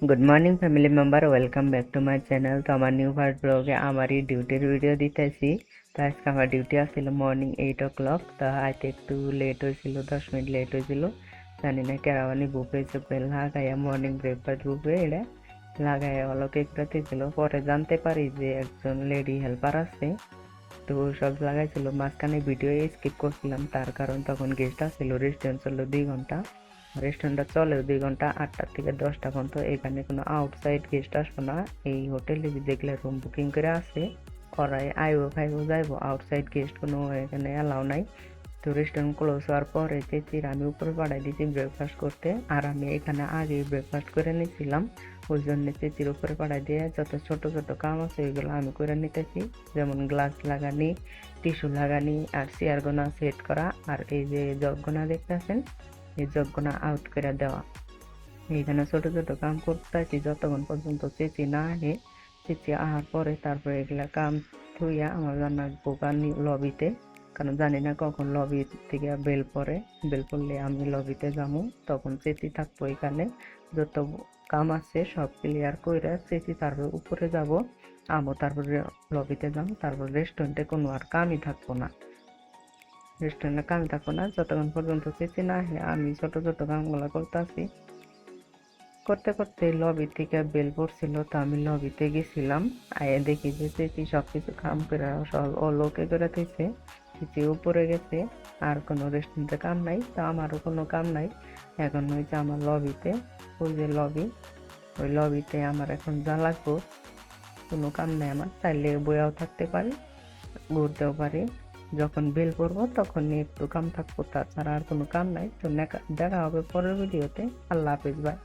Good morning family member, welcome back to my channel. তো আমার new first ব্লগে আমারই ডিউটির ভিডিও দিতেছি। তো আজকে আমার ডিউটি আসছিল মর্নিং 8 o'clock। তো আজকে একটু লেট হয়েছিল, 10 মিনিট লেট হয়েছিল। জানি না কেরাওয়ানি বুফে চুপে লাগাইয়া মর্নিং ব্রেকফাস্ট বুফে এটা লাগাইয়া হলো কেক ছিল। পরে জানতে পারি যে একজন লেডি হেল্পার আছে, তো সব লাগাইছিল। মাঝখানে ভিডিও স্কিপ করছিলাম, তার কারণ তখন গেস্ট আসছিল। রেস্টুরেন্ট চললো 2 ঘন্টা, রেস্টুরেন্টটা চলে 2 ঘন্টা, 8টা থেকে 10টা পর্যন্ত। এখানে কোনো আউটসাইড গেস্ট আসবে না। এই হোটেলে দেখলে রুম বুকিং করে আছে, ওরাই আইবো খাইবো যাইবো, আউটসাইড গেস্ট কোনো এখানে অ্যালাউ নাই। তো রেস্টুরেন্ট ক্লোজ হওয়ার পরে চেচির আমি উপরে পাঠাই দিয়েছি ব্রেকফাস্ট করতে, আর আমি এখানে আগে ব্রেকফাস্ট করে নিয়েছিলাম। ওই জন্য চেচির উপরে পাঠাই দিয়ে যত ছোট ছোট কাম আছে ওইগুলো আমি করে নিতেছি, যেমন গ্লাস লাগানি, টিস্যু লাগানি, আর চেয়ার গোনা সেট করা, আর এই যে জগ গোনা দেখতেছেন, এই জগ গোনা আউট করে দেওয়া। এইখানে ছোট ছোট কাম করতেছি যতক্ষণ পর্যন্ত চেচি না আহে। চেচি আসার পরে তারপরে এগুলা কাম থুইয়া আমার রান্না বোকা লবিতে, কারণ জানি না কখন লবি থেকে বেল পড়ে। বেল পড়লে আমি লবিতে যাবো, তখন চেচি থাকবো এখানে। যত কাম আছে সব ক্লিয়ার করে চেচি তারপর উপরে যাব, আমো তারপরে লবিতে যাবো, তারপর রেস্টুরেন্টে কোনো আর কামই থাকবো না। রেস্টুরেন্টে কামই থাকবো না যতক্ষণ পর্যন্ত চেচি না আহে। আমি ছোট ছোট কামগুলো করতেছি। করতে করতে লবি থেকে বেল পড়ছিল, তো আমি লবিতে গেছিলাম। আয়ে দেখি যে চেঁচি সবকিছু কাম করে সব ও লোকে করে থইছে। চেঁচি উপরে গেছে, আর কোনো রেস্টুরেন্টে কাম নাই, তো আমারও কোনো কাম নাই। এখন হয়েছে আমার লবিতে, ওই যে লবি, ওই লবিতে আমার এখন যা লাগবো। কোনো কাম নাই আমার, চাইলে বইয়াও থাকতে পারি, ঘুরতেও পারি। যখন বেল পড়বো তখন একটু কাম থাকবো, তাছাড়া আর কোনো কাম নাই। তো দেখা হবে পরের ভিডিওতে। আল্লাহ হাফেজ, বাই।